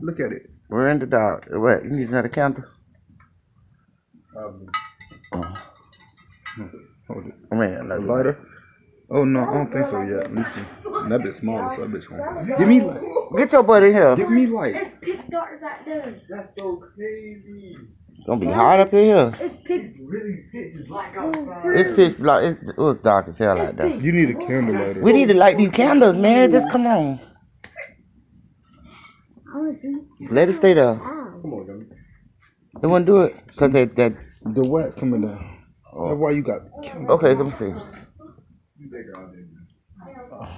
Look at it. We're in the dark. What? You need another candle? Probably. Oh, Hold it. I mean, A another lighter? Oh no, I don't think so yet. Let me see. That bit's smaller, so that bit's one. Give me light. Get your butt in here. Give me light. It's pitch dark back there. That's so crazy. It's gonna be hot up in here. It's pitch. It's really pitch black outside. It's pitch black. It was dark as hell out there. You need a candle lighter. We need to light these candles, man. Just come on. I want to see. Let it stay there. Ow. Come on, Gummy. They wouldn't do it because that. The wax coming down. That's why you got. Okay, let me see. You think I did.